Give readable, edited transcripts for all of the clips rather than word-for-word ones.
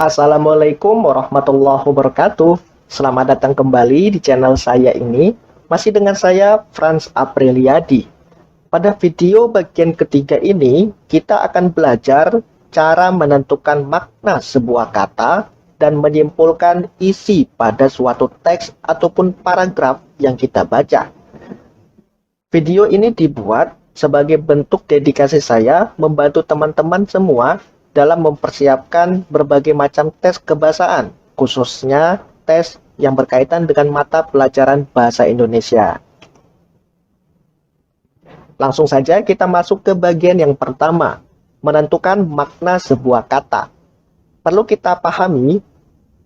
Assalamualaikum warahmatullahi wabarakatuh. Selamat datang kembali di channel saya ini. Masih dengan saya Franz Apriliadi. Pada video bagian ketiga ini, kita akan belajar cara menentukan makna sebuah kata dan menyimpulkan isi pada suatu teks ataupun paragraf yang kita baca. Video ini dibuat sebagai bentuk dedikasi saya membantu teman-teman semua dalam mempersiapkan berbagai macam tes kebahasaan, khususnya tes yang berkaitan dengan mata pelajaran bahasa Indonesia. Langsung saja kita masuk ke bagian yang pertama, menentukan makna sebuah kata. Perlu kita pahami,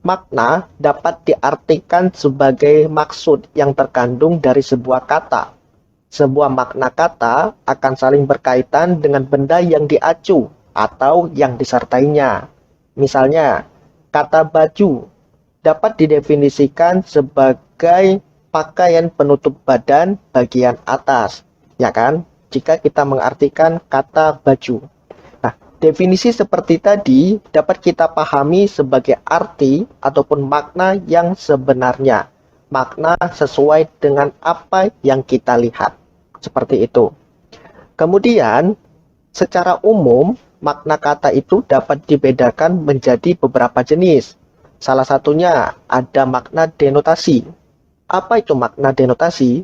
makna dapat diartikan sebagai maksud yang terkandung dari sebuah kata. Sebuah makna kata akan saling berkaitan dengan benda yang diacu atau yang disertainya. Misalnya, kata baju dapat didefinisikan sebagai pakaian penutup badan bagian atas, ya kan? Jika kita mengartikan kata baju. Nah, definisi seperti tadi dapat kita pahami sebagai arti ataupun makna yang sebenarnya. Makna sesuai dengan apa yang kita lihat. Seperti itu. Kemudian, secara umum, makna kata itu dapat dibedakan menjadi beberapa jenis. Salah satunya ada makna denotasi. Apa itu makna denotasi?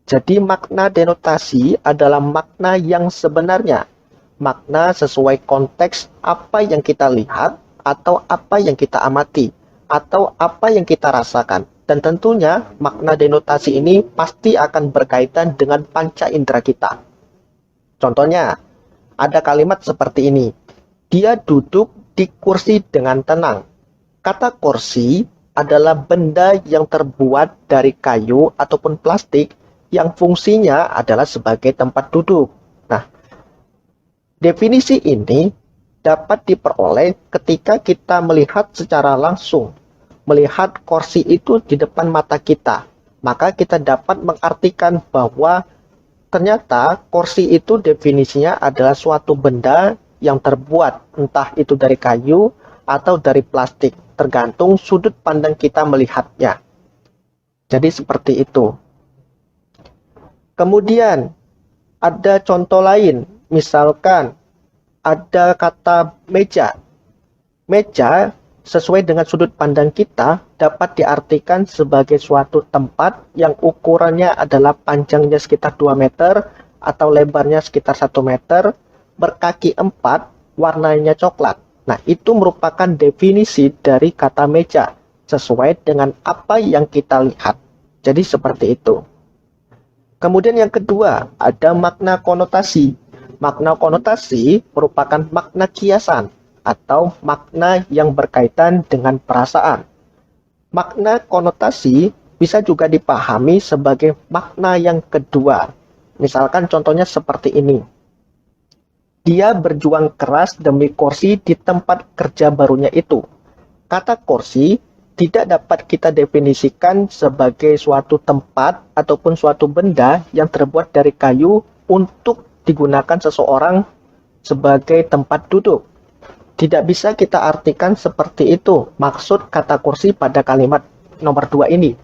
Jadi makna denotasi adalah makna yang sebenarnya. Makna sesuai konteks apa yang kita lihat, atau apa yang kita amati, atau apa yang kita rasakan. Dan tentunya makna denotasi ini pasti akan berkaitan dengan panca indera kita. Contohnya, ada kalimat seperti ini. Dia duduk di kursi dengan tenang. Kata kursi adalah benda yang terbuat dari kayu ataupun plastik yang fungsinya adalah sebagai tempat duduk. Nah, definisi ini dapat diperoleh ketika kita melihat secara langsung. Melihat kursi itu di depan mata kita, maka kita dapat mengartikan bahwa ternyata kursi itu definisinya adalah suatu benda yang terbuat entah itu dari kayu atau dari plastik, tergantung sudut pandang kita melihatnya. Jadi seperti itu. Kemudian ada contoh lain, misalkan ada kata meja. Meja sesuai dengan sudut pandang kita dapat diartikan sebagai suatu tempat yang ukurannya adalah panjangnya sekitar 2 meter atau lebarnya sekitar 1 meter, berkaki 4, warnanya coklat. Nah, itu merupakan definisi dari kata meja sesuai dengan apa yang kita lihat. Jadi seperti itu. Kemudian yang kedua, ada makna konotasi. Makna konotasi merupakan makna kiasan atau makna yang berkaitan dengan perasaan. Makna konotasi bisa juga dipahami sebagai makna yang kedua. Misalkan contohnya seperti ini. Dia berjuang keras demi kursi di tempat kerja barunya itu. Kata kursi tidak dapat kita definisikan sebagai suatu tempat ataupun suatu benda yang terbuat dari kayu untuk digunakan seseorang sebagai tempat duduk. Tidak bisa kita artikan seperti itu maksud kata kursi pada kalimat nomor 2 ini.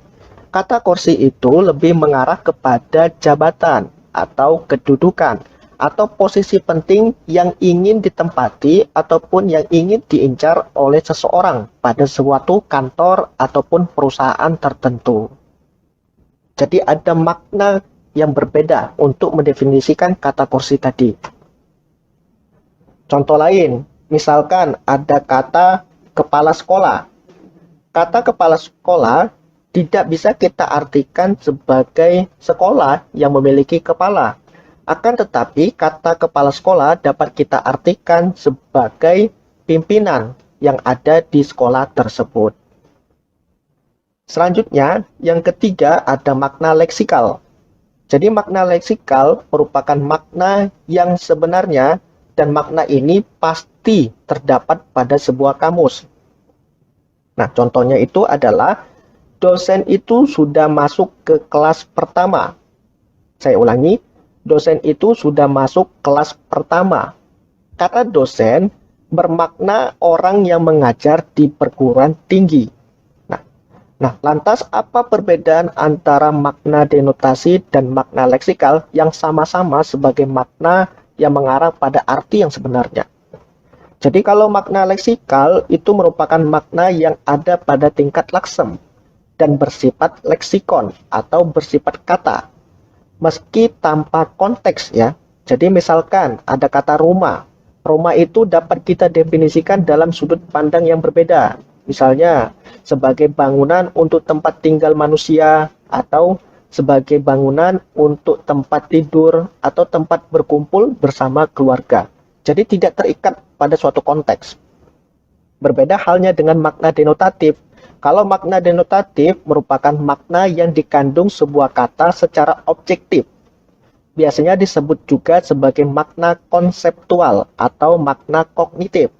Kata kursi itu lebih mengarah kepada jabatan atau kedudukan atau posisi penting yang ingin ditempati ataupun yang ingin diincar oleh seseorang pada suatu kantor ataupun perusahaan tertentu. Jadi ada makna yang berbeda untuk mendefinisikan kata kursi tadi. Contoh lain, misalkan ada kata kepala sekolah. Kata kepala sekolah tidak bisa kita artikan sebagai sekolah yang memiliki kepala. Akan tetapi kata kepala sekolah dapat kita artikan sebagai pimpinan yang ada di sekolah tersebut. Selanjutnya, yang ketiga ada makna leksikal. Jadi makna leksikal merupakan makna yang sebenarnya dan makna ini pasti terdapat pada sebuah kamus. Nah, contohnya itu adalah dosen itu sudah masuk ke kelas pertama. Saya ulangi, dosen itu sudah masuk kelas pertama. Kata dosen bermakna orang yang mengajar di perguruan tinggi. Nah, lantas apa perbedaan antara makna denotasi dan makna leksikal yang sama-sama sebagai makna yang mengarah pada arti yang sebenarnya? Jadi kalau makna leksikal itu merupakan makna yang ada pada tingkat laksem dan bersifat leksikon atau bersifat kata, meski tanpa konteks ya. Jadi misalkan ada kata rumah. Rumah itu dapat kita definisikan dalam sudut pandang yang berbeda. Misalnya sebagai bangunan untuk tempat tinggal manusia atau sebagai bangunan untuk tempat tidur atau tempat berkumpul bersama keluarga. Jadi tidak terikat pada suatu konteks. Berbeda halnya dengan makna denotatif. Kalau makna denotatif merupakan makna yang dikandung sebuah kata secara objektif. Biasanya disebut juga sebagai makna konseptual atau makna kognitif.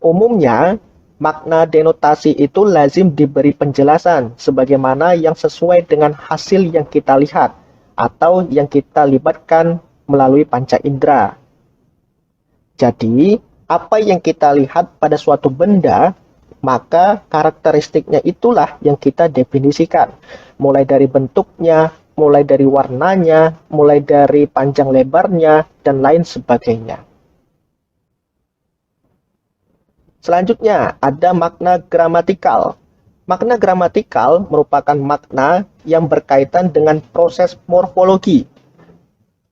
Umumnya, makna denotasi itu lazim diberi penjelasan sebagaimana yang sesuai dengan hasil yang kita lihat atau yang kita libatkan melalui panca indera. Jadi, apa yang kita lihat pada suatu benda, maka karakteristiknya itulah yang kita definisikan. Mulai dari bentuknya, mulai dari warnanya, mulai dari panjang lebarnya, dan lain sebagainya. Selanjutnya, ada makna gramatikal. Makna gramatikal merupakan makna yang berkaitan dengan proses morfologi.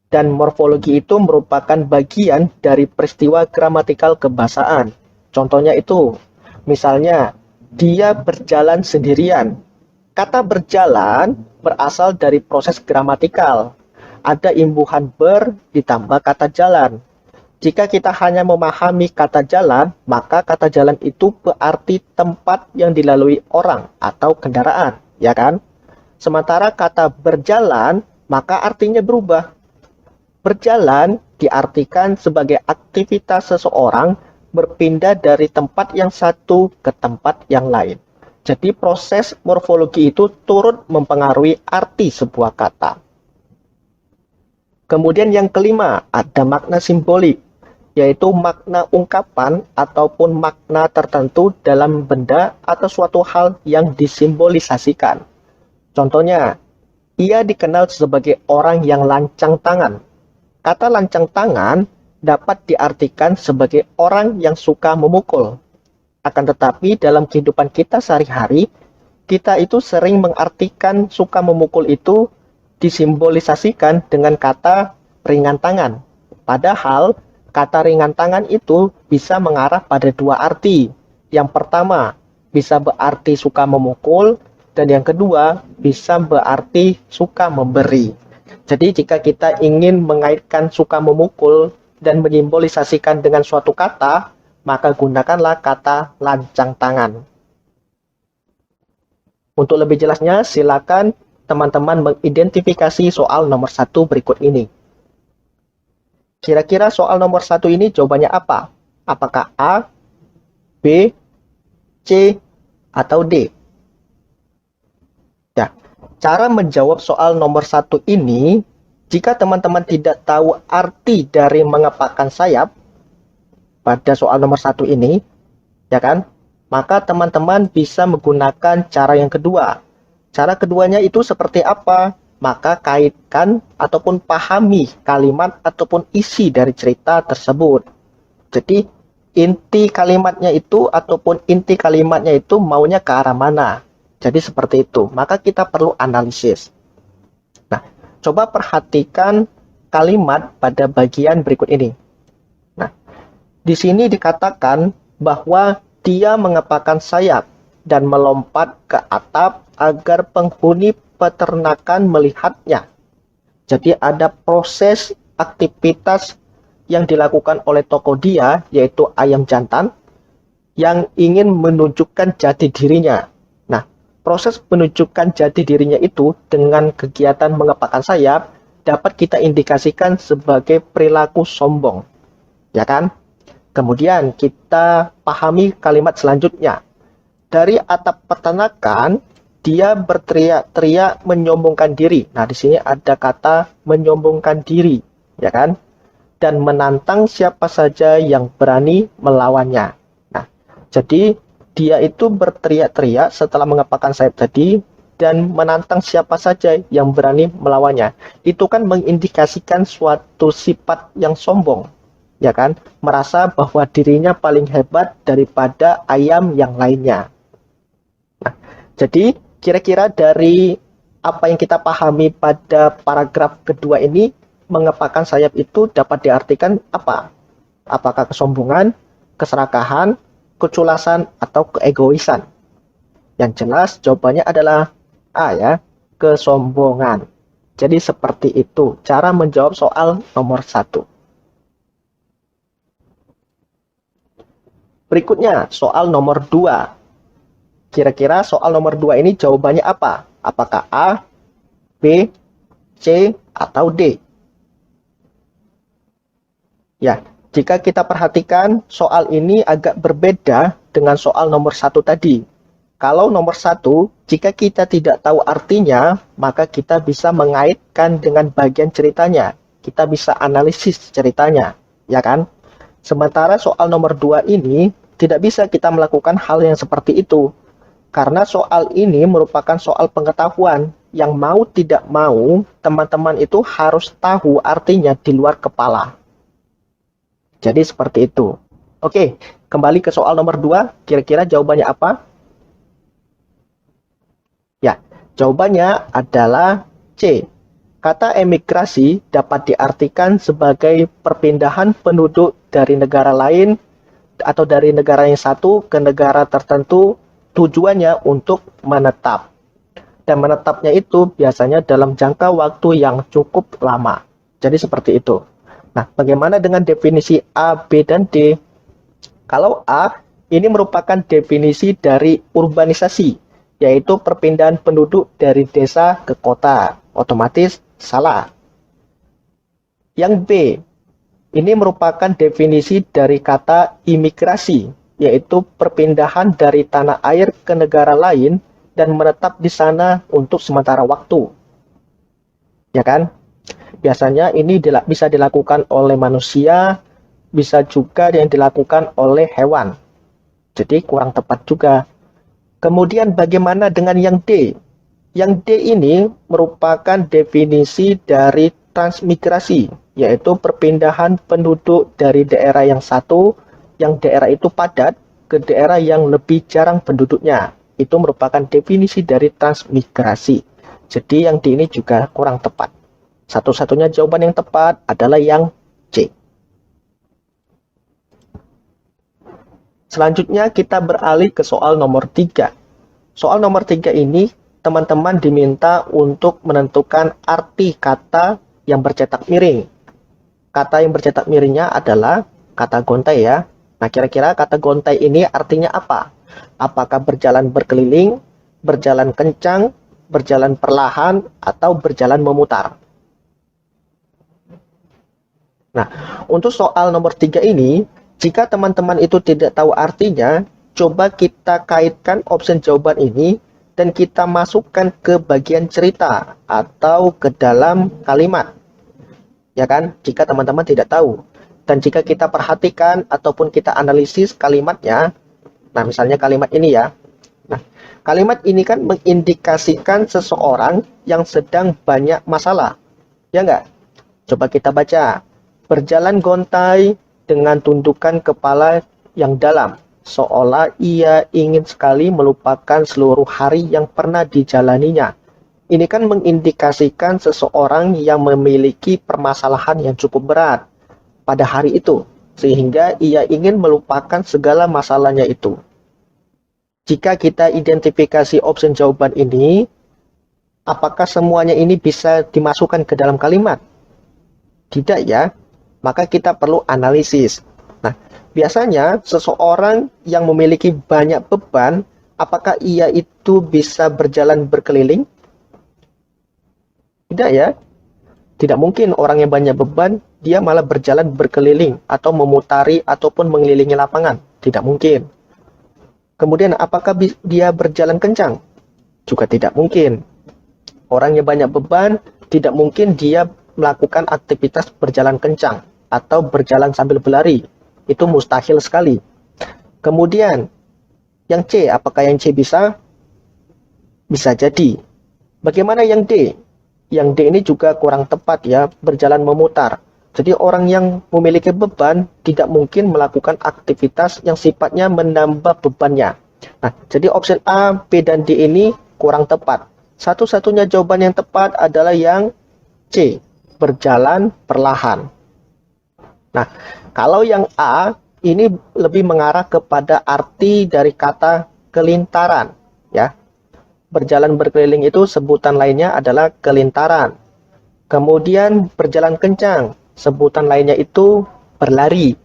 Dan morfologi itu merupakan bagian dari peristiwa gramatikal kebahasaan. Contohnya itu, misalnya, dia berjalan sendirian. Kata berjalan berasal dari proses gramatikal. Ada imbuhan ber ditambah kata jalan. Jika kita hanya memahami kata jalan, maka kata jalan itu berarti tempat yang dilalui orang atau kendaraan, ya kan? Sementara kata berjalan, maka artinya berubah. Berjalan diartikan sebagai aktivitas seseorang berpindah dari tempat yang satu ke tempat yang lain. Jadi proses morfologi itu turut mempengaruhi arti sebuah kata. Kemudian yang kelima, ada makna simbolik, yaitu makna ungkapan ataupun makna tertentu dalam benda atau suatu hal yang disimbolisasikan. Contohnya, ia dikenal sebagai orang yang lancang tangan. Kata lancang tangan dapat diartikan sebagai orang yang suka memukul. Akan tetapi dalam kehidupan kita sehari-hari, kita itu sering mengartikan suka memukul itu disimbolisasikan dengan kata ringan tangan. Padahal kata ringan tangan itu bisa mengarah pada dua arti. Yang pertama, bisa berarti suka memukul, dan yang kedua, bisa berarti suka memberi. Jadi jika kita ingin mengaitkan suka memukul dan menyimbolisasikan dengan suatu kata, maka gunakanlah kata lancang tangan. Untuk lebih jelasnya, silakan teman-teman mengidentifikasi soal nomor 1 berikut ini. Kira-kira soal nomor 1 ini jawabannya apa? Apakah A, B, C, atau D? Ya, cara menjawab soal nomor 1 ini, jika teman-teman tidak tahu arti dari mengepakkan sayap pada soal nomor 1 ini, ya kan? Maka teman-teman bisa menggunakan cara yang kedua. Cara keduanya itu seperti apa? Maka kaitkan ataupun pahami kalimat ataupun isi dari cerita tersebut. Jadi inti kalimatnya itu ataupun inti kalimatnya itu maunya ke arah mana. Jadi seperti itu. Maka kita perlu analisis. Nah, coba perhatikan kalimat pada bagian berikut ini. Nah, di sini dikatakan bahwa dia mengepakkan sayap dan melompat ke atap agar penghuni peternakan melihatnya. Jadi ada proses aktivitas yang dilakukan oleh tokoh dia, yaitu ayam jantan, yang ingin menunjukkan jati dirinya. Nah, proses menunjukkan jati dirinya itu dengan kegiatan mengepakkan sayap dapat kita indikasikan sebagai perilaku sombong. Ya kan? Kemudian kita pahami kalimat selanjutnya. Dari atap peternakan, dia berteriak-teriak menyombongkan diri. Nah, di sini ada kata menyombongkan diri, ya kan? dan menantang siapa saja yang berani melawannya. Nah, jadi dia itu berteriak-teriak setelah mengepakkan sayap tadi dan menantang siapa saja yang berani melawannya. Itu kan mengindikasikan suatu sifat yang sombong, ya kan? Merasa bahwa dirinya paling hebat daripada ayam yang lainnya. Jadi, kira-kira dari apa yang kita pahami pada paragraf kedua ini, mengepakkan sayap itu dapat diartikan apa? Apakah kesombongan, keserakahan, keculasan, atau keegoisan? Yang jelas jawabannya adalah A ya, kesombongan. Jadi seperti itu cara menjawab soal nomor 1. Berikutnya, soal nomor 2. Kira-kira soal nomor 2 ini jawabannya apa? Apakah A, B, C, atau D? Ya, jika kita perhatikan soal ini agak berbeda dengan soal nomor 1 tadi. Kalau nomor 1, jika kita tidak tahu artinya, maka kita bisa mengaitkan dengan bagian ceritanya. Kita bisa analisis ceritanya, ya kan? Sementara soal nomor 2 ini, tidak bisa kita melakukan hal yang seperti itu. Karena soal ini merupakan soal pengetahuan yang mau tidak mau teman-teman itu harus tahu artinya di luar kepala. Jadi seperti itu. Oke, kembali ke soal nomor 2, kira-kira jawabannya apa? Ya, jawabannya adalah C. Kata emigrasi dapat diartikan sebagai perpindahan penduduk dari negara lain atau dari negara yang satu ke negara tertentu, tujuannya untuk menetap. Dan menetapnya itu biasanya dalam jangka waktu yang cukup lama. Jadi seperti itu. Nah, bagaimana dengan definisi A, B, dan D? Kalau A, ini merupakan definisi dari urbanisasi, yaitu perpindahan penduduk dari desa ke kota. Otomatis salah. Yang B, ini merupakan definisi dari kata imigrasi, yaitu perpindahan dari tanah air ke negara lain dan menetap di sana untuk sementara waktu. Ya kan? Biasanya ini bisa dilakukan oleh manusia, bisa juga yang dilakukan oleh hewan. Jadi kurang tepat juga. Kemudian bagaimana dengan yang D? Yang D ini merupakan definisi dari transmigrasi, yaitu perpindahan penduduk dari daerah yang satu, yang daerah itu padat, ke daerah yang lebih jarang penduduknya. Itu merupakan definisi dari transmigrasi. Jadi yang D ini juga kurang tepat. Satu-satunya jawaban yang tepat adalah yang C. Selanjutnya kita beralih ke soal nomor 3. Soal nomor 3 ini teman-teman diminta untuk menentukan arti kata yang bercetak miring. Kata yang bercetak miringnya adalah kata gontai ya. Nah, kira-kira kata gontai ini artinya apa? Apakah berjalan berkeliling, berjalan kencang, berjalan perlahan, atau berjalan memutar? Nah, untuk soal nomor 3 ini, jika teman-teman itu tidak tahu artinya, coba kita kaitkan opsi jawaban ini dan kita masukkan ke bagian cerita atau ke dalam kalimat. Ya kan? Jika teman-teman tidak tahu. Dan jika kita perhatikan ataupun kita analisis kalimatnya, nah misalnya kalimat ini ya. Nah, kalimat ini kan mengindikasikan seseorang yang sedang banyak masalah. Ya enggak? Coba kita baca. Berjalan gontai dengan tundukan kepala yang dalam, seolah ia ingin sekali melupakan seluruh hari yang pernah dijalaninya. Ini kan mengindikasikan seseorang yang memiliki permasalahan yang cukup berat pada hari itu, sehingga ia ingin melupakan segala masalahnya itu. Jika kita identifikasi opsi jawaban ini, apakah semuanya ini bisa dimasukkan ke dalam kalimat? Tidak ya. Maka kita perlu analisis. Nah, biasanya seseorang yang memiliki banyak beban, apakah ia itu bisa berjalan berkeliling? Tidak ya. Tidak mungkin orang yang banyak beban, dia malah berjalan berkeliling atau memutari ataupun mengelilingi lapangan. Tidak mungkin. Kemudian apakah dia berjalan kencang? Juga tidak mungkin. Orang yang banyak beban, tidak mungkin dia melakukan aktivitas berjalan kencang atau berjalan sambil berlari. Itu mustahil sekali. Kemudian, yang C, apakah yang C bisa? Bisa jadi. Bagaimana yang D? Yang D ini juga kurang tepat ya, berjalan memutar. Jadi orang yang memiliki beban tidak mungkin melakukan aktivitas yang sifatnya menambah bebannya. Nah, jadi opsi A, B, dan D ini kurang tepat. Satu-satunya jawaban yang tepat adalah yang C, berjalan perlahan. Nah, kalau yang A ini lebih mengarah kepada arti dari kata kelintaran, ya. Berjalan berkeliling itu sebutan lainnya adalah kelintaran. Kemudian berjalan kencang, sebutan lainnya itu berlari.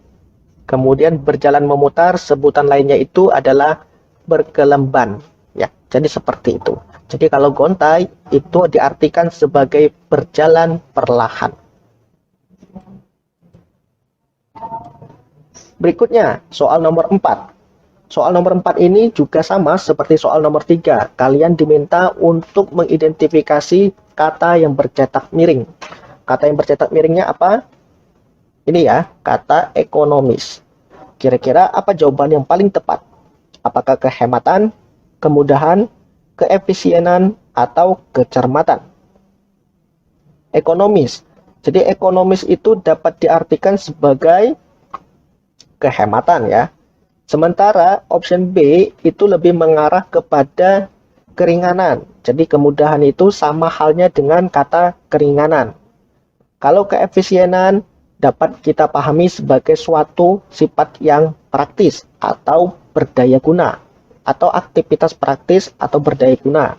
Kemudian berjalan memutar, sebutan lainnya itu adalah berkelemban. Ya, jadi seperti itu. Jadi kalau gontai itu diartikan sebagai berjalan perlahan. Berikutnya, soal nomor 4. Soal nomor 4 ini juga sama seperti soal nomor 3. Kalian diminta untuk mengidentifikasi kata yang bercetak miring. Kata yang bercetak miringnya apa? Ini ya, kata ekonomis. Kira-kira apa jawaban yang paling tepat? Apakah kehematan, kemudahan, keefisienan, atau kecermatan? Ekonomis. Jadi ekonomis itu dapat diartikan sebagai kehematan ya. Sementara option B itu lebih mengarah kepada keringanan. Jadi kemudahan itu sama halnya dengan kata keringanan. Kalau keefisienan dapat kita pahami sebagai suatu sifat yang praktis atau berdaya guna, atau aktivitas praktis atau berdaya guna.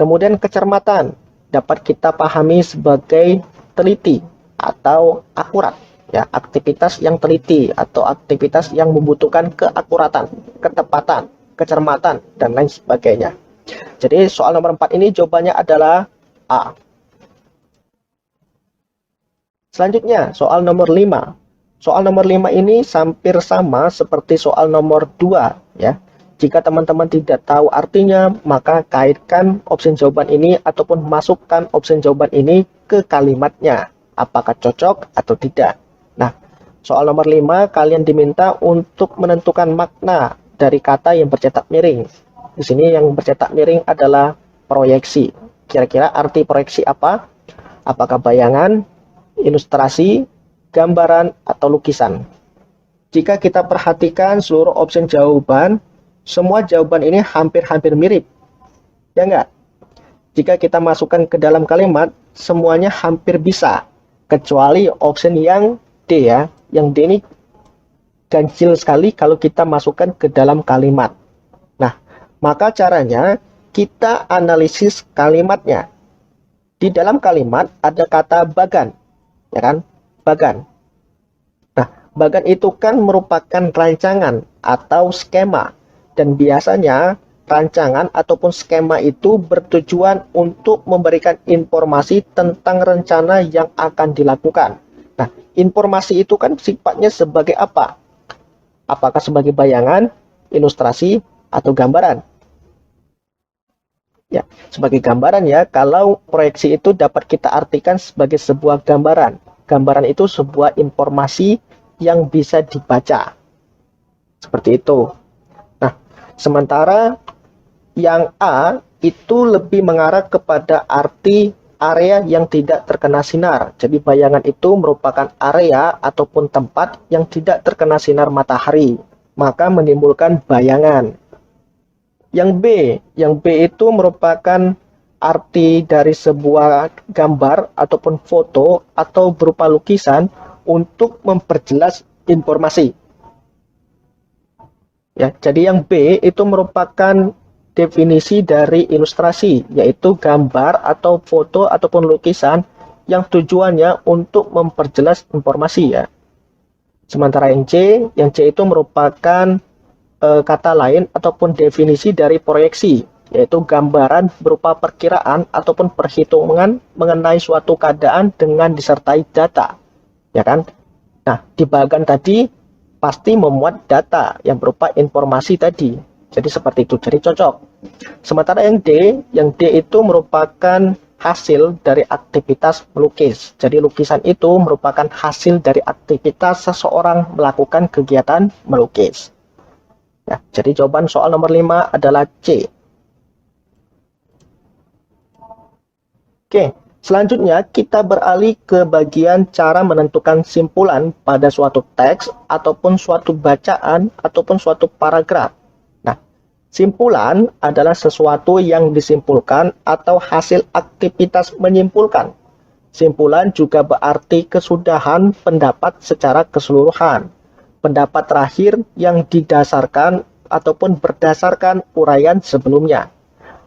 Kemudian kecermatan dapat kita pahami sebagai teliti atau akurat. Ya, aktivitas yang teliti atau aktivitas yang membutuhkan keakuratan, ketepatan, kecermatan, dan lain sebagainya. Jadi soal nomor 4 ini jawabannya adalah A. Selanjutnya, soal nomor 5. Soal nomor 5 ini hampir sama seperti soal nomor 2 ya. Jika teman-teman tidak tahu artinya, maka kaitkan opsi jawaban ini ataupun masukkan opsi jawaban ini ke kalimatnya. Apakah cocok atau tidak? Nah, soal nomor 5 kalian diminta untuk menentukan makna dari kata yang bercetak miring. Di sini yang bercetak miring adalah proyeksi. Kira-kira arti proyeksi apa? Apakah bayangan, ilustrasi, gambaran, atau lukisan? Jika kita perhatikan seluruh opsi jawaban, semua jawaban ini hampir-hampir mirip. Ya enggak? Jika kita masukkan ke dalam kalimat, semuanya hampir bisa. Kecuali opsi yang D ya, yang D ini ganjil sekali kalau kita masukkan ke dalam kalimat. Nah, maka caranya kita analisis kalimatnya. Di dalam kalimat ada kata bagan, ya kan? Bagan. Nah, bagan itu kan merupakan rancangan atau skema, dan biasanya rancangan ataupun skema itu bertujuan untuk memberikan informasi tentang rencana yang akan dilakukan. Nah, informasi itu kan sifatnya sebagai apa? Apakah sebagai bayangan, ilustrasi, atau gambaran? Ya, sebagai gambaran ya, kalau proyeksi itu dapat kita artikan sebagai sebuah gambaran. Gambaran itu sebuah informasi yang bisa dibaca. Seperti itu. Nah, sementara yang A itu lebih mengarah kepada arti area yang tidak terkena sinar. Jadi bayangan itu merupakan area ataupun tempat yang tidak terkena sinar matahari, maka menimbulkan bayangan. Yang B itu merupakan arti dari sebuah gambar ataupun foto atau berupa lukisan untuk memperjelas informasi. Ya, jadi yang B itu merupakan definisi dari ilustrasi, yaitu gambar atau foto ataupun lukisan yang tujuannya untuk memperjelas informasi ya. Sementara yang C itu merupakan kata lain ataupun definisi dari proyeksi, yaitu gambaran berupa perkiraan ataupun perhitungan mengenai suatu keadaan dengan disertai data, ya kan? Nah, di bagian tadi pasti memuat data yang berupa informasi tadi. Jadi seperti itu, jadi cocok. Sementara yang D itu merupakan hasil dari aktivitas melukis. Jadi lukisan itu merupakan hasil dari aktivitas seseorang melakukan kegiatan melukis. Ya, jadi jawaban soal nomor 5 adalah C. Oke, selanjutnya kita beralih ke bagian cara menentukan simpulan pada suatu teks ataupun suatu bacaan ataupun suatu paragraf. Nah, simpulan adalah sesuatu yang disimpulkan atau hasil aktivitas menyimpulkan. Simpulan juga berarti kesudahan pendapat secara keseluruhan. Pendapat terakhir yang didasarkan ataupun berdasarkan uraian sebelumnya,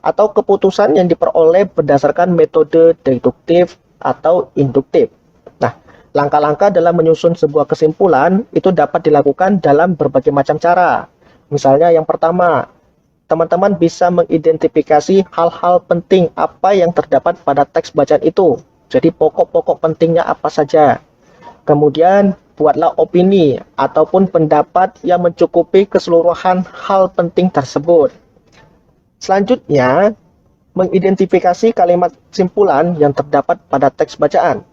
atau keputusan yang diperoleh berdasarkan metode deduktif atau induktif. Nah, langkah-langkah dalam menyusun sebuah kesimpulan itu dapat dilakukan dalam berbagai macam cara. Misalnya yang pertama, teman-teman bisa mengidentifikasi hal-hal penting apa yang terdapat pada teks bacaan itu. Jadi pokok-pokok pentingnya apa saja. Kemudian buatlah opini ataupun pendapat yang mencukupi keseluruhan hal penting tersebut. Selanjutnya, mengidentifikasi kalimat simpulan yang terdapat pada teks bacaan.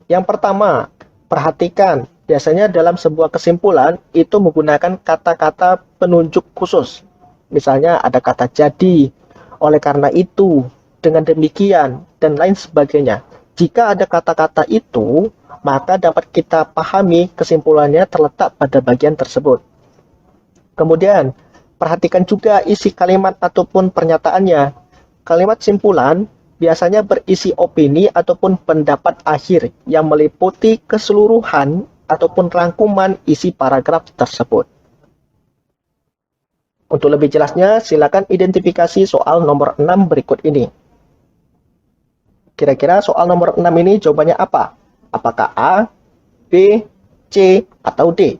Yang pertama, perhatikan. Biasanya dalam sebuah kesimpulan itu menggunakan kata-kata penunjuk khusus. Misalnya ada kata jadi, oleh karena itu, dengan demikian, dan lain sebagainya. Jika ada kata-kata itu, maka dapat kita pahami kesimpulannya terletak pada bagian tersebut. Kemudian, perhatikan juga isi kalimat ataupun pernyataannya. Kalimat simpulan biasanya berisi opini ataupun pendapat akhir yang meliputi keseluruhan ataupun rangkuman isi paragraf tersebut. Untuk lebih jelasnya, silakan identifikasi soal nomor 6 berikut ini. Kira-kira soal nomor 6 ini jawabannya apa? Apakah A, B, C, atau D?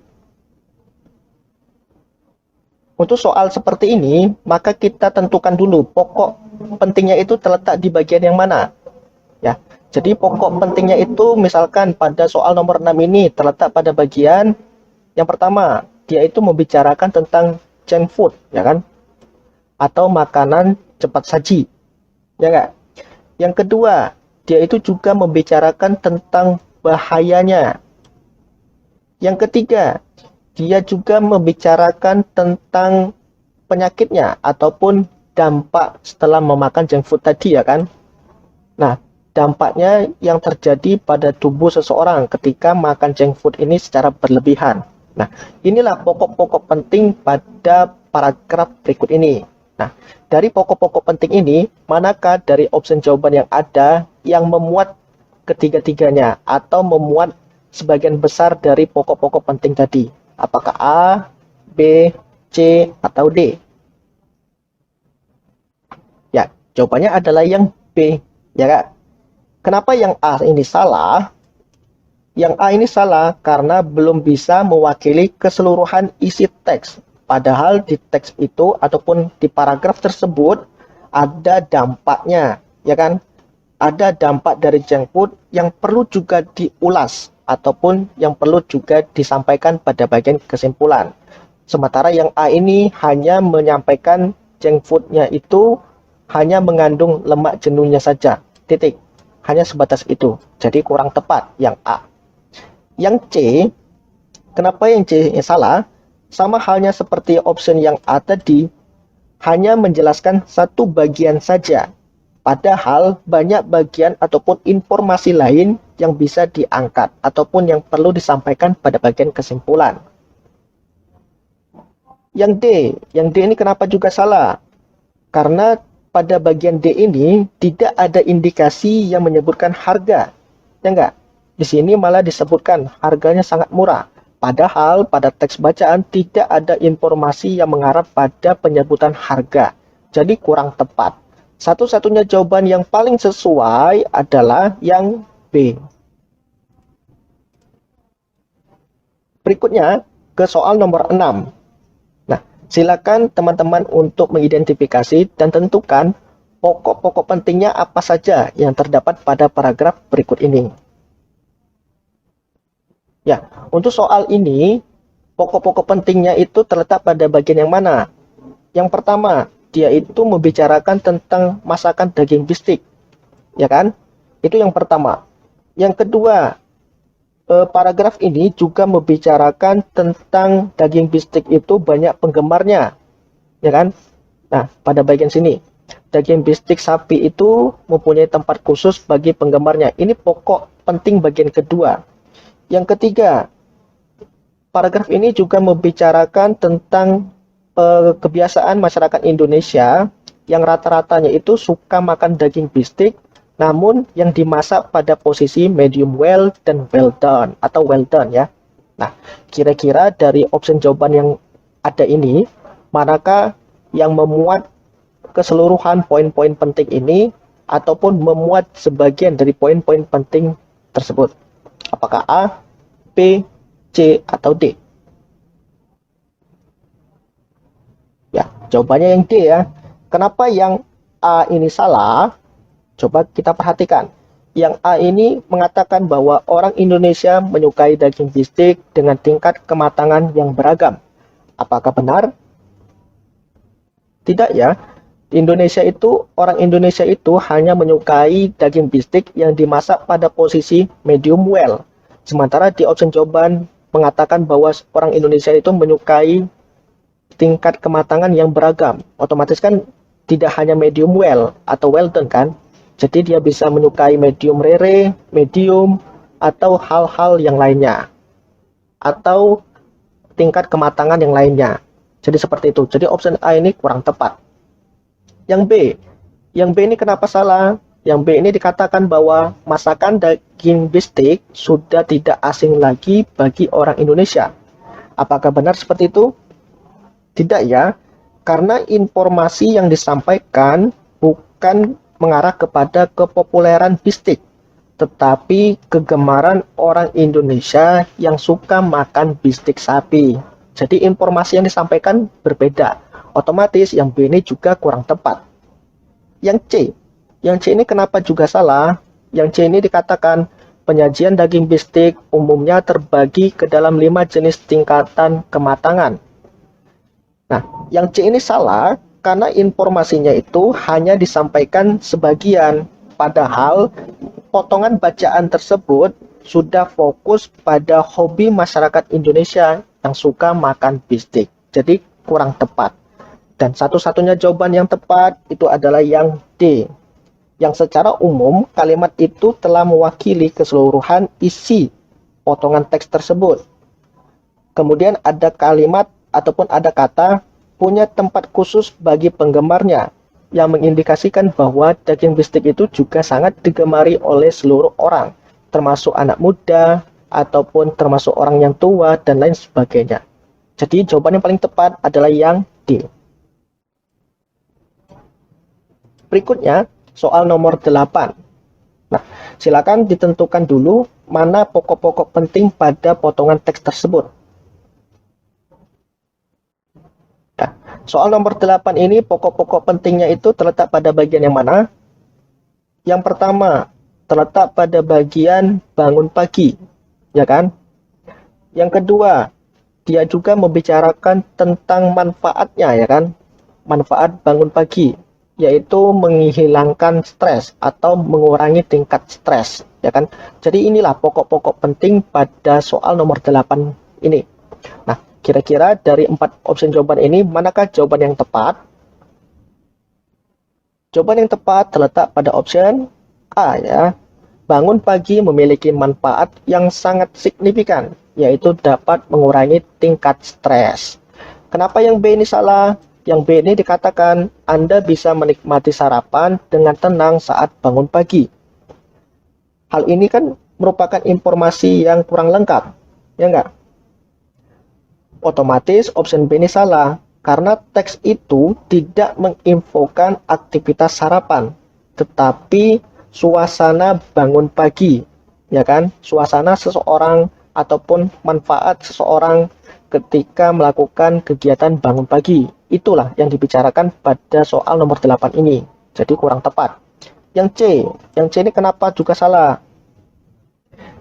Untuk soal seperti ini, maka kita tentukan dulu pokok pentingnya itu terletak di bagian yang mana. Ya, jadi pokok pentingnya itu misalkan pada soal nomor 6 ini terletak pada bagian yang pertama, dia itu membicarakan tentang junk food, ya kan? Atau makanan cepat saji, ya enggak? Yang kedua, dia itu juga membicarakan tentang bahayanya. Yang ketiga, dia juga membicarakan tentang penyakitnya ataupun dampak setelah memakan junk food tadi, ya kan? Nah, dampaknya yang terjadi pada tubuh seseorang ketika makan junk food ini secara berlebihan. Nah, inilah pokok-pokok penting pada paragraf berikut ini. Nah, dari pokok-pokok penting ini, manakah dari opsi jawaban yang ada yang memuat ketiga-tiganya atau memuat sebagian besar dari pokok-pokok penting tadi? Apakah A, B, C, atau D? Ya, jawabannya adalah yang B, ya Kak. Kenapa yang A ini salah? Yang A ini salah karena belum bisa mewakili keseluruhan isi teks. Padahal di teks itu ataupun di paragraf tersebut ada dampaknya, ya kan? Ada dampak dari junk food yang perlu juga diulas ataupun yang perlu juga disampaikan pada bagian kesimpulan. Sementara yang A ini hanya menyampaikan junk foodnya itu hanya mengandung lemak jenuhnya saja. Titik. Hanya sebatas itu. Jadi kurang tepat yang A. Yang C, kenapa yang C salah? Sama halnya seperti option yang A tadi, hanya menjelaskan satu bagian saja. Padahal banyak bagian ataupun informasi lain yang bisa diangkat ataupun yang perlu disampaikan pada bagian kesimpulan. Yang D ini kenapa juga salah? Karena pada bagian D ini tidak ada indikasi yang menyebutkan harga. Ya enggak? Di sini malah disebutkan harganya sangat murah. Padahal pada teks bacaan tidak ada informasi yang mengarah pada penyebutan harga. Jadi kurang tepat. Satu-satunya jawaban yang paling sesuai adalah yang B. Berikutnya ke soal nomor 6. Nah, silakan teman-teman untuk mengidentifikasi dan tentukan pokok-pokok pentingnya apa saja yang terdapat pada paragraf berikut ini. Ya, untuk soal ini, pokok-pokok pentingnya itu terletak pada bagian yang mana? Yang pertama, dia itu membicarakan tentang masakan daging bistik. ya kan? Itu yang pertama. Yang kedua, paragraf ini juga membicarakan tentang daging bistik itu banyak penggemarnya, ya kan? Nah, pada bagian sini, daging bistik sapi itu mempunyai tempat khusus bagi penggemarnya. Ini pokok penting bagian kedua. Yang ketiga, paragraf ini juga membicarakan tentang kebiasaan masyarakat Indonesia yang rata-ratanya itu suka makan daging bistik, namun yang dimasak pada posisi medium well dan well done atau well done ya. Nah, kira-kira dari opsi jawaban yang ada ini, manakah yang memuat keseluruhan poin-poin penting ini ataupun memuat sebagian dari poin-poin penting tersebut? Apakah A, B, C, atau D? Ya, jawabannya yang D ya. Kenapa yang A ini salah? Coba kita perhatikan. Yang A ini mengatakan bahwa orang Indonesia menyukai daging bistik dengan tingkat kematangan yang beragam. Apakah benar? Tidak ya. Orang Indonesia itu hanya menyukai daging bistik yang dimasak pada posisi medium well. Sementara di opsi jawaban mengatakan bahwa orang Indonesia itu menyukai tingkat kematangan yang beragam. Otomatis kan tidak hanya medium well atau well done kan. Jadi dia bisa menyukai medium rare, medium, atau hal-hal yang lainnya. Atau tingkat kematangan yang lainnya. Jadi seperti itu. Jadi opsi A ini kurang tepat. Yang B. Yang B ini kenapa salah? Yang B ini dikatakan bahwa masakan daging bistik sudah tidak asing lagi bagi orang Indonesia. Apakah benar seperti itu? Tidak ya, karena informasi yang disampaikan bukan mengarah kepada kepopuleran bistik, tetapi kegemaran orang Indonesia yang suka makan bistik sapi. Jadi informasi yang disampaikan berbeda. Otomatis yang B ini juga kurang tepat. Yang C ini kenapa juga salah? Yang C ini dikatakan penyajian daging bistik umumnya terbagi ke dalam 5 jenis tingkatan kematangan. Nah, yang C ini salah karena informasinya itu hanya disampaikan sebagian, padahal potongan bacaan tersebut sudah fokus pada hobi masyarakat Indonesia yang suka makan bistik. Jadi kurang tepat. Dan satu-satunya jawaban yang tepat itu adalah yang D. Yang secara umum kalimat itu telah mewakili keseluruhan isi potongan teks tersebut. Kemudian ada kalimat ataupun ada kata punya tempat khusus bagi penggemarnya yang mengindikasikan bahwa daging bistik itu juga sangat digemari oleh seluruh orang, termasuk anak muda ataupun termasuk orang yang tua dan lain sebagainya. Jadi jawaban yang paling tepat adalah yang D. Berikutnya soal nomor 8. Nah, silakan ditentukan dulu mana pokok-pokok penting pada potongan teks tersebut. Soal nomor 8 ini pokok-pokok pentingnya itu terletak pada bagian yang mana? Yang pertama, terletak pada bagian bangun pagi, ya kan? Yang kedua, dia juga membicarakan tentang manfaatnya, ya kan? Manfaat bangun pagi, yaitu menghilangkan stres atau mengurangi tingkat stres, ya kan? Jadi inilah pokok-pokok penting pada soal nomor 8 ini. Nah, kira-kira dari 4 opsi jawaban ini, manakah jawaban yang tepat? Jawaban yang tepat terletak pada opsi A ya. Bangun pagi memiliki manfaat yang sangat signifikan, yaitu dapat mengurangi tingkat stres. Kenapa yang B ini salah? Yang B ini dikatakan Anda bisa menikmati sarapan dengan tenang saat bangun pagi. Hal ini kan merupakan informasi yang kurang lengkap, ya enggak? Otomatis opsi B ini salah karena teks itu tidak menginfokan aktivitas sarapan, tetapi suasana bangun pagi, ya kan? Suasana seseorang ataupun manfaat seseorang ketika melakukan kegiatan bangun pagi. Itulah yang dibicarakan pada soal nomor 8 ini. Jadi kurang tepat. Yang C ini kenapa juga salah?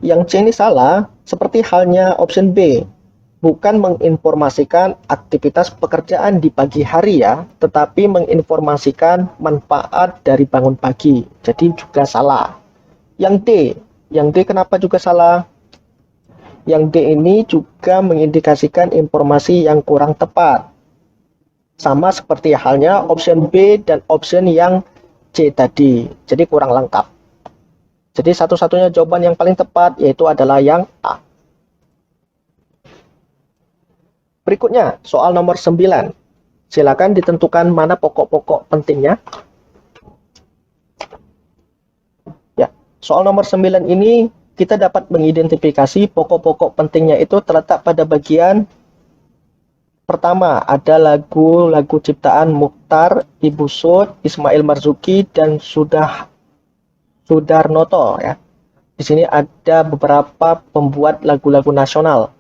Yang C ini salah seperti halnya opsi B. bukan menginformasikan aktivitas pekerjaan di pagi hari ya, tetapi menginformasikan manfaat dari bangun pagi. Jadi juga salah. Yang D kenapa juga salah? Yang D ini juga mengindikasikan informasi yang kurang tepat. Sama seperti halnya option B dan option yang C tadi. Jadi kurang lengkap. Jadi satu-satunya jawaban yang paling tepat yaitu adalah yang A. Berikutnya, soal nomor 9. Silakan ditentukan mana pokok-pokok pentingnya. Ya, soal nomor 9 ini kita dapat mengidentifikasi pokok-pokok pentingnya itu terletak pada bagian pertama, ada lagu-lagu ciptaan Muchtar, Ibu Sud, Ismail Marzuki, dan Sudarnoto ya. Di sini ada beberapa pembuat lagu-lagu nasional.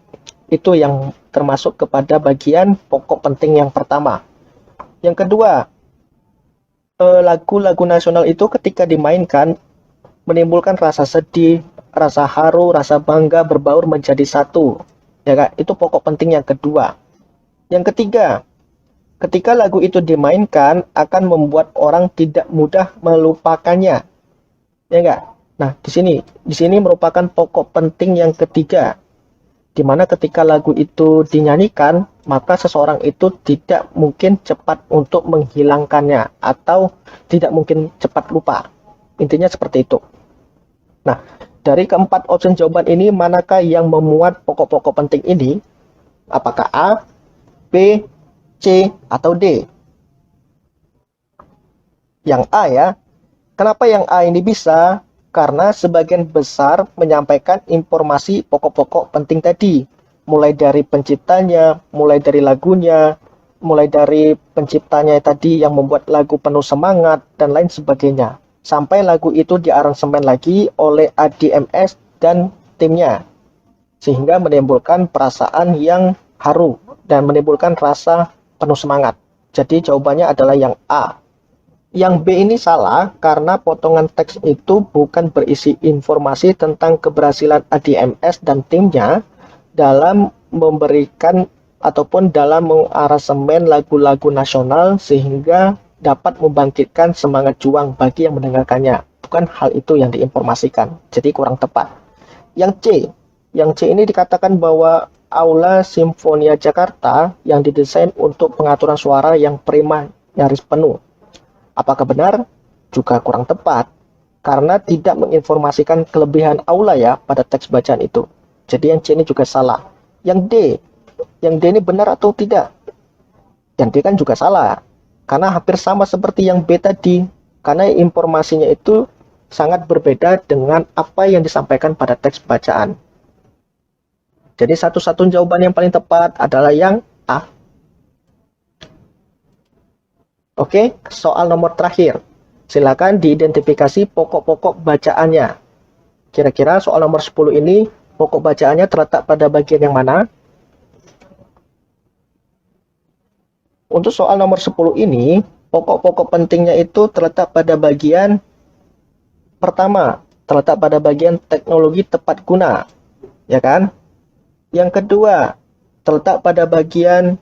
Itu yang termasuk kepada bagian pokok penting yang pertama. Yang kedua, lagu-lagu nasional itu ketika dimainkan menimbulkan rasa sedih, rasa haru, rasa bangga berbaur menjadi satu. Ya Kak, itu pokok penting yang kedua. Yang ketiga, ketika lagu itu dimainkan akan membuat orang tidak mudah melupakannya. Ya enggak? Nah, di sini merupakan pokok penting yang ketiga. Di mana ketika lagu itu dinyanyikan, maka seseorang itu tidak mungkin cepat untuk menghilangkannya atau tidak mungkin cepat lupa. Intinya seperti itu. Nah, dari keempat opsi jawaban ini, manakah yang memuat pokok-pokok penting ini? Apakah A, B, C, atau D? Yang A ya. Kenapa yang A ini bisa? Karena sebagian besar menyampaikan informasi pokok-pokok penting tadi. Mulai dari penciptanya, mulai dari lagunya, mulai dari penciptanya tadi yang membuat lagu penuh semangat, dan lain sebagainya. Sampai lagu itu diaransemen lagi oleh ADMS dan timnya. Sehingga menimbulkan perasaan yang haru dan menimbulkan rasa penuh semangat. Jadi jawabannya adalah yang A. Yang B ini salah karena potongan teks itu bukan berisi informasi tentang keberhasilan ADMS dan timnya dalam memberikan ataupun dalam mengaransemen lagu-lagu nasional sehingga dapat membangkitkan semangat juang bagi yang mendengarkannya. Bukan hal itu yang diinformasikan. Jadi kurang tepat. Yang C ini dikatakan bahwa Aula Simfonia Jakarta yang didesain untuk pengaturan suara yang prima nyaris penuh. Apakah benar? Juga kurang tepat, karena tidak menginformasikan kelebihan aula ya pada teks bacaan itu. Jadi yang C ini juga salah. Yang D ini benar atau tidak? Yang D kan juga salah, karena hampir sama seperti yang B tadi, karena informasinya itu sangat berbeda dengan apa yang disampaikan pada teks bacaan. Jadi satu-satunya jawaban yang paling tepat adalah yang A. Oke, soal nomor terakhir. Silakan diidentifikasi pokok-pokok bacaannya. Kira-kira soal nomor 10 ini, pokok bacaannya terletak pada bagian yang mana? Untuk soal nomor 10 ini, pokok-pokok pentingnya itu terletak pada bagian pertama, terletak pada bagian teknologi tepat guna. Ya kan? Yang kedua, terletak pada bagian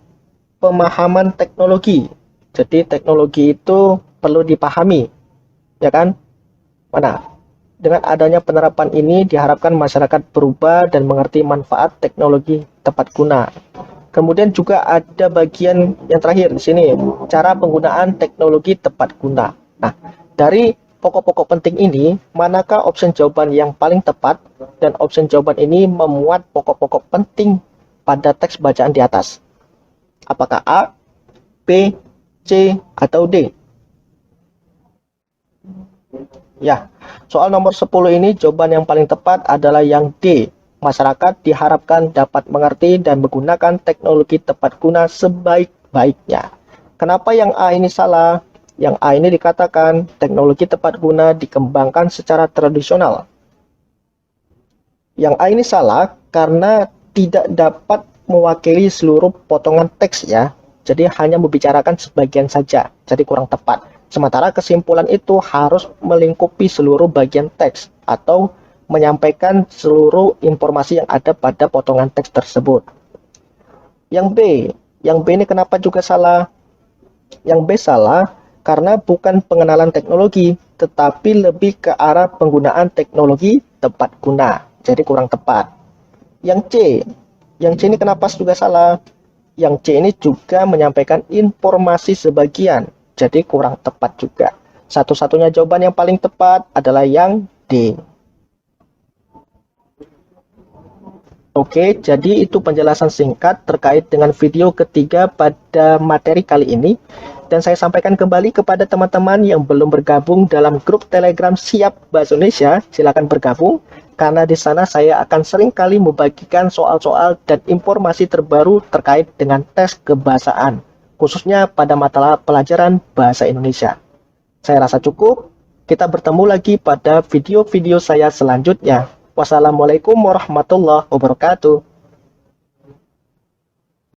pemahaman teknologi. Jadi teknologi itu perlu dipahami, ya kan? Mana? Dengan adanya penerapan ini diharapkan masyarakat berubah dan mengerti manfaat teknologi tepat guna. Kemudian juga ada bagian yang terakhir di sini, cara penggunaan teknologi tepat guna. Nah, dari pokok-pokok penting ini, manakah opsi jawaban yang paling tepat? Dan opsi jawaban ini memuat pokok-pokok penting pada teks bacaan di atas. Apakah A, B, C, atau D? Ya, soal nomor 10 ini jawaban yang paling tepat adalah yang D. Masyarakat diharapkan dapat mengerti dan menggunakan teknologi tepat guna sebaik-baiknya. Kenapa yang A ini salah? Yang A ini dikatakan teknologi tepat guna dikembangkan secara tradisional. Yang A ini salah karena tidak dapat mewakili seluruh potongan teks ya. Jadi hanya membicarakan sebagian saja, jadi kurang tepat. Sementara kesimpulan itu harus melingkupi seluruh bagian teks atau menyampaikan seluruh informasi yang ada pada potongan teks tersebut. Yang B, ini kenapa juga salah? Yang B salah karena bukan pengenalan teknologi, tetapi lebih ke arah penggunaan teknologi tepat guna. Jadi kurang tepat. Yang C, ini kenapa juga salah? Yang C ini juga menyampaikan informasi sebagian, jadi kurang tepat juga. Satu-satunya jawaban yang paling tepat adalah yang D. Oke, jadi itu penjelasan singkat terkait dengan video ketiga pada materi kali ini. Dan saya sampaikan kembali kepada teman-teman yang belum bergabung dalam grup Telegram Siap Bahasa Indonesia, silakan bergabung. Karena di sana saya akan sering kali membagikan soal-soal dan informasi terbaru terkait dengan tes kebahasaan, khususnya pada mata pelajaran Bahasa Indonesia. Saya rasa cukup. Kita bertemu lagi pada video-video saya selanjutnya. Wassalamualaikum warahmatullahi wabarakatuh.